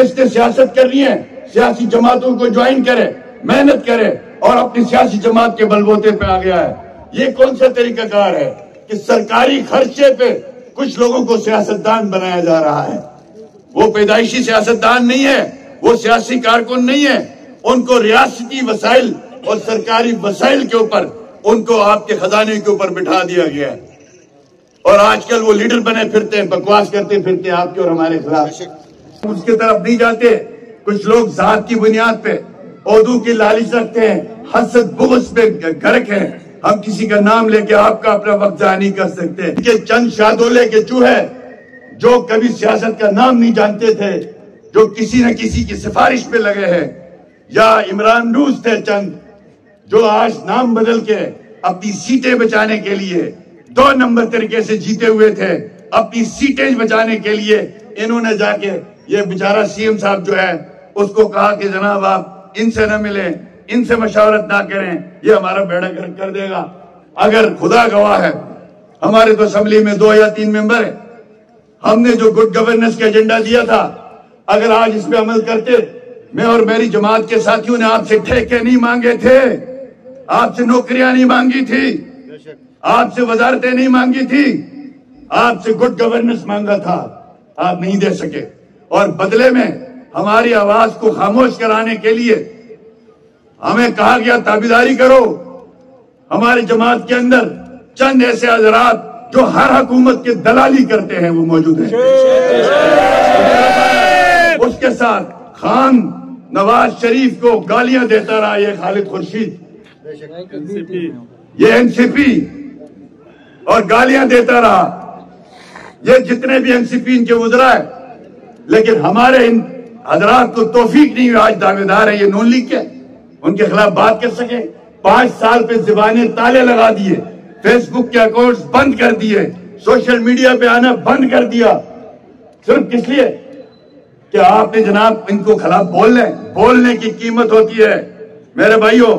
جس نے سیاست کرنی ہے سیاسی جماعتوں کو جوائن کرے, محنت کرے اور اپنی سیاسی جماعت کے بلبوتے پہ آ گیا ہے. یہ کون سا طریقہ کار ہے کہ سرکاری خرچے پہ کچھ لوگوں کو سیاستدان بنایا جا رہا ہے؟ وہ پیدائشی سیاستدان نہیں ہے, وہ سیاسی کارکن نہیں ہے. ان کو ریاستی وسائل اور سرکاری وسائل کے اوپر, ان کو آپ کے خزانے کے اوپر بٹھا دیا گیا ہے. اور آج کل وہ لیڈر بنے پھرتے ہیں, بکواس کرتے پھرتے ہیں آپ کے اور ہمارے خلاف. اس کی طرف نہیں جاتے. کچھ لوگ ذات کی بنیاد پہ عہدوں کی لالچ رکھتے ہیں, حسد بغض پہ غرق ہیں. ہم کسی کا نام لے کے آپ کا اپنا وقت ضائع نہیں کر سکتے. کہ چند شادولے کے چوہے جو کبھی سیاست کا نام نہیں جانتے تھے, جو کسی نہ کسی کی سفارش پہ لگے ہیں, یا عمران روز تھے چند جو آج نام بدل کے اپنی سیٹیں بچانے کے لیے 2 نمبر طریقے سے جیتے ہوئے تھے. اپنی سیٹیں بچانے کے لیے انہوں نے جا کے یہ بیچارہ سی ایم صاحب جو ہے اس کو کہا کہ جناب آپ ان سے نہ ملیں, ان سے مشاورت نہ کریں, یہ ہمارا بیڑا گرک کر دے گا. اگر خدا گواہ ہے ہمارے تو اسمبلی میں 2 یا 3 ممبر ہیں. ہم نے جو گڈ گورننس کا ایجنڈا دیا تھا, اگر آج اس پہ عمل کرتے, میں اور میری جماعت کے ساتھیوں نے آپ سے ٹھیکے نہیں مانگے تھے, آپ سے نوکریاں نہیں مانگی تھی, آپ سے وزارتیں نہیں مانگی تھی, آپ سے گڈ گورننس مانگا تھا, آپ نہیں دے سکے. اور بدلے میں ہماری آواز کو خاموش کرانے کے لیے ہمیں کہا گیا تابعداری کرو. ہماری جماعت کے اندر چند ایسے حضرات جو ہر حکومت کے دلالی کرتے ہیں وہ موجود ہیں. اس کے ساتھ خان نواز شریف کو گالیاں دیتا رہا یہ خالد خورشید, یہ این سی پی, اور گالیاں دیتا رہا یہ جتنے بھی این سی پی ان کے وزراء ہیں. لیکن ہمارے ان حضرات کو توفیق نہیں ہوئی, آج دعوے دار ہے یہ نون لیگ کے, ان کے خلاف بات کر سکے. 5 سال پہ زبانیں تالے لگا دیے, فیس بک کے اکاؤنٹس بند کر دیے, سوشل میڈیا پہ آنا بند کر دیا, صرف کس لیے کہ آپ نے جناب ان کو خلاف بولنے کی قیمت ہوتی ہے میرے بھائیوں,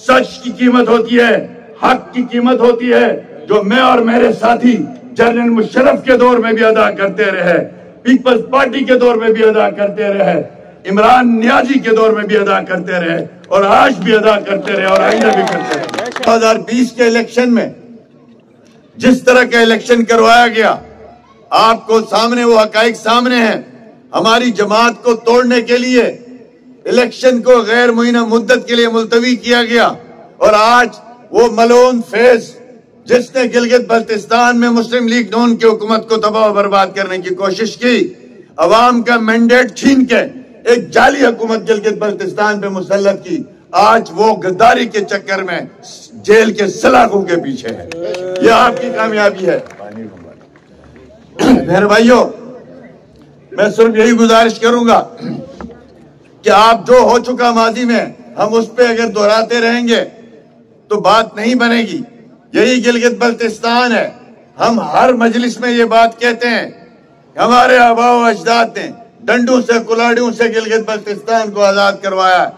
سچ کی قیمت ہوتی ہے, حق کی قیمت ہوتی ہے, جو میں اور میرے ساتھی جنرل مشرف کے دور میں بھی ادا کرتے رہے, پیپلز پارٹی کے دور میں بھی ادا کرتے رہے, عمران نیازی کے دور میں بھی ادا کرتے رہے, اور آج بھی ادا کرتے رہے, اور آئندہ بھی کرتے رہے. 2020 کے الیکشن میں جس طرح کا الیکشن کروایا گیا, آپ کو سامنے وہ حقائق سامنے ہیں. ہماری جماعت کو توڑنے کے لیے الیکشن کو غیر معینہ مدت کے لیے ملتوی کیا گیا, اور آج وہ ملعون فیض جس نے گلگت بلتستان میں مسلم لیگ نون کی حکومت کو تباہ و برباد کرنے کی کوشش کی, عوام کا مینڈیٹ چھین کے ایک جعلی حکومت گلگت بلتستان پہ مسلط کی, آج وہ غداری کے چکر میں جیل کے سلاخوں کے پیچھے ہے. یہ آپ کی کامیابی ہے. میرے بھائیوں, میں صرف یہی گزارش کروں گا کہ آپ جو ہو چکا ماضی میں, ہم اس پہ اگر دہراتے رہیں گے تو بات نہیں بنے گی. یہی گلگت بلتستان ہے, ہم ہر مجلس میں یہ بات کہتے ہیں, ہمارے آباء و اجداد نے ڈنڈوں سے کلاڑیوں سے گلگت بلتستان کو آزاد کروایا.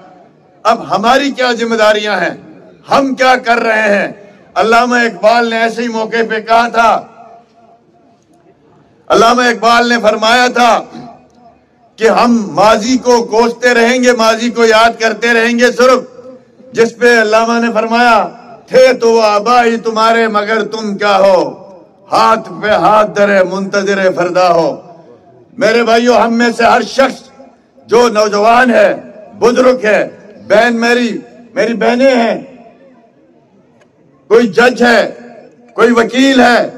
اب ہماری کیا ذمہ داریاں ہیں, ہم کیا کر رہے ہیں؟ علامہ اقبال نے ایسے ہی موقع پہ کہا تھا, علامہ اقبال نے فرمایا تھا کہ ہم ماضی کو کوستے رہیں گے, ماضی کو یاد کرتے رہیں گے صرف, جس پہ علامہ نے فرمایا تھے تو وہ آبائی تمہارے مگر تم کیا ہو, ہاتھ پہ ہاتھ دھرے منتظر فردا ہو. میرے بھائیوں, ہم میں سے ہر شخص جو نوجوان ہے, بزرگ ہے, بہن میری بہنیں ہیں, کوئی جج ہے, کوئی وکیل ہے,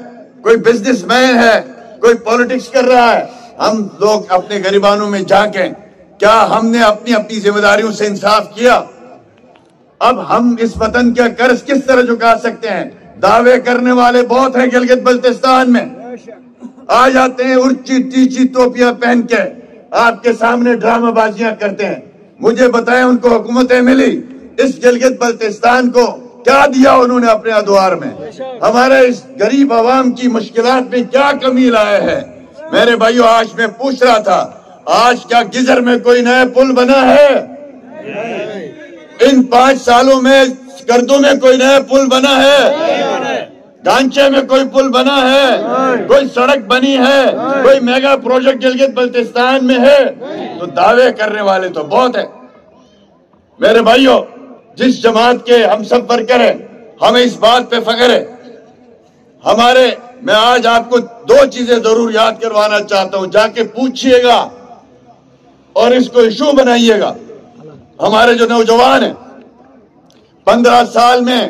کوئی بزنس مین ہے, کوئی پولیٹکس کر رہا ہے, ہم لوگ اپنے گریبانوں میں جھانکیں, کیا ہم نے اپنی ذمہ داریوں سے انصاف کیا؟ اب ہم اس وطن کا قرض کس طرح چکا سکتے ہیں؟ دعوے کرنے والے بہت ہیں گلگت بلتستان میں, آ جاتے ہیں اونچی ٹیچی ٹوپیاں پہن کے آپ کے سامنے ڈرامہ بازیاں کرتے ہیں. مجھے بتائیں ان کو حکومتیں ملی, اس گلگت بلتستان کو کیا دیا انہوں نے اپنے ادوار میں؟ ہمارے اس غریب عوام کی مشکلات میں کیا کمی لائے ہے؟ میرے بھائیو, آج میں پوچھ رہا تھا, آج کیا گجر میں کوئی نیا پل بنا ہے؟ ان 5 سالوں میں کردوں میں کوئی نیا پل بنا ہے؟ ڈھانچے میں کوئی پل بنا ہے؟ کوئی سڑک بنی ہے؟ کوئی میگا پروجیکٹ گلگت بلتستان میں ہے؟ تو دعوے کرنے والے تو بہت ہیں۔ میرے بھائیوں، جس جماعت کے ہم سب ورکر ہیں، ہمیں اس بات پہ فخر ہے۔ میں آج آپ کو دو چیزیں ضرور یاد کروانا چاہتا ہوں، جا کے پوچھئے گا اور اس کو ایشو بنائیے گا۔ ہمارے جو نوجوان ہیں، 15 سال میں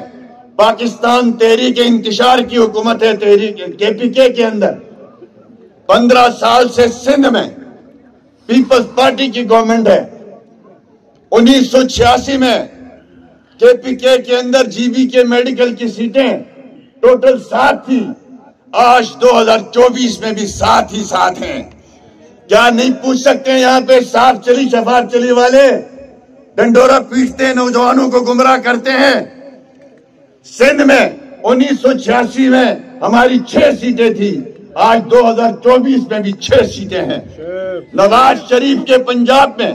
پاکستان تحریک انتشار کی حکومت ہے، تحریک KPK کے اندر 15 سال سے سندھ میں پیپلز پارٹی کی گورنمنٹ ہے۔ 1986 میں KPK کے اندر GBK میڈیکل کی سیٹیں ٹوٹل 7 تھی، آج 2024 میں بھی 7 ہی 7 ہیں۔ کیا نہیں پوچھ سکتے ہیں یہاں پہ صاف چلی شفاف چلی والے ڈنڈورا پیٹتے ہیں، نوجوانوں کو گمراہ کرتے ہیں؟ سندھ میں 1986 میں ہماری 6 سیٹیں تھی، آج 2024 میں بھی 6 سیٹیں ہیں۔ نواز شریف کے پنجاب میں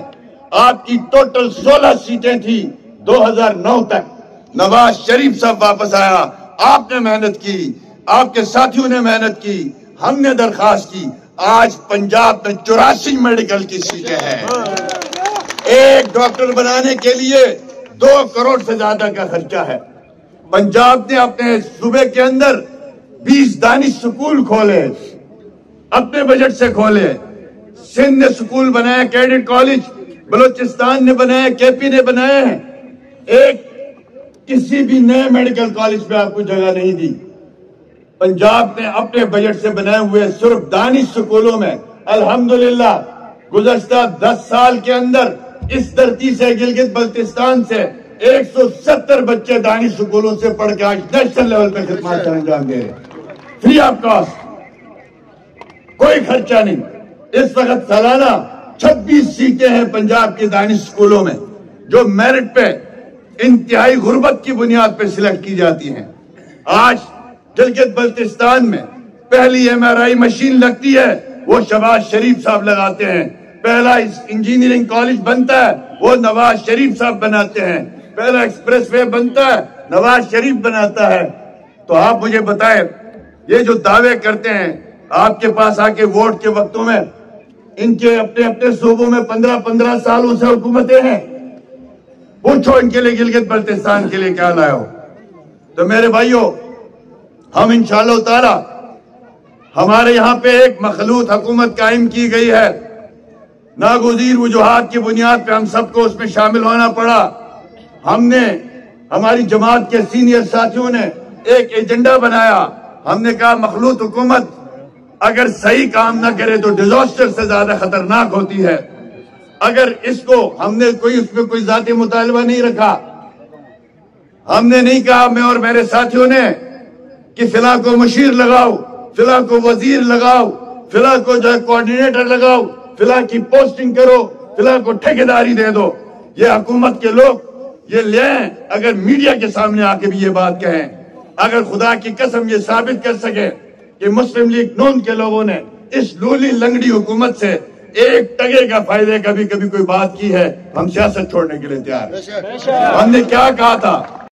آپ کی ٹوٹل 16 سیٹیں تھی 2009 تک۔ نواز شریف صاحب واپس آیا، آپ نے محنت کی، آپ کے ساتھیوں نے محنت کی، ہم نے درخواست کی، آج پنجاب میں 84 میڈیکل کی سیٹیں ہیں۔ ایک ڈاکٹر بنانے کے لیے 2 کروڑ سے زیادہ کا خرچہ ہے۔ پنجاب نے اپنے صوبے کے اندر 20 دانش سکول کھولے، اپنے بجٹ سے کھولے۔ سندھ نے سکول بنایا، کیڈٹ کالج، بلوچستان نے بنایا، KP نے بنائے ہیں۔ ایک کسی بھی نئے میڈیکل کالج پہ آپ کو جگہ نہیں دی۔ پنجاب نے اپنے بجٹ سے بنائے ہوئے صرف دانش سکولوں میں الحمدللہ گزشتہ 10 سال کے اندر اس دھرتی سے، گلگت بلتستان سے 170 بچے دانش سکولوں سے پڑھ کے آج نیشنل لیول پہ خدمات انجام دے رہے ہیں، فری آف کاسٹ، کوئی خرچہ نہیں۔ اس وقت سالانہ 26 سیٹیں ہیں پنجاب کے دانش سکولوں میں، جو میرٹ پہ انتہائی غربت کی بنیاد پہ سلیکٹ کی جاتی ہیں۔ آج گلگت بلتستان میں پہلی MRI مشین لگتی ہے، وہ شہباز شریف صاحب لگاتے ہیں۔ پہلا انجینئرنگ کالج بنتا ہے، وہ نواز شریف صاحب بناتے ہیں۔ پہلا ایکسپریس وے بنتا ہے، نواز شریف بناتا ہے۔ تو آپ مجھے بتائیں، یہ جو دعوے کرتے ہیں آپ کے پاس آ کے ووٹ کے وقتوں میں، ان کے اپنے اپنے صوبوں میں 15 سالوں سے حکومتیں ہیں، پوچھو ان کے لیے گلگت بلتستان کے لیے کیا لائے ہو؟ تو میرے بھائیوں، ہم انشاءاللہ تعالی ہمارے یہاں پہ ایک مخلوط حکومت قائم کی گئی ہے۔ ناگزیر وجوہات کی بنیاد پہ ہم سب کو اس میں شامل ہونا پڑا۔ ہماری جماعت کے سینئر ساتھیوں نے ایک ایجنڈا بنایا۔ ہم نے کہا مخلوط حکومت اگر صحیح کام نہ کرے تو ڈیزاسٹر سے زیادہ خطرناک ہوتی ہے۔ اگر اس کو ہم نے اس میں کوئی ذاتی مطالبہ نہیں رکھا، ہم نے نہیں کہا، میں اور میرے ساتھیوں نے، کہ فلاں کو مشیر لگاؤ، فلاں کو وزیر لگاؤ، فلاں کو جو ہے کوارڈینیٹر لگاؤ، فلاں کی پوسٹنگ کرو، فلاں کو ٹھیکیداری دے دو۔ یہ حکومت کے لوگ یہ لیں، اگر میڈیا کے سامنے آ کے بھی یہ بات کہیں، اگر خدا کی قسم یہ ثابت کر سکے کہ مسلم لیگ نون کے لوگوں نے اس لولی لنگڑی حکومت سے ایک ٹگے کا فائدے کبھی کوئی بات کی ہے، ہم سیاست چھوڑنے کے لیے تیار ہیں۔ ہم نے کیا کہا تھا؟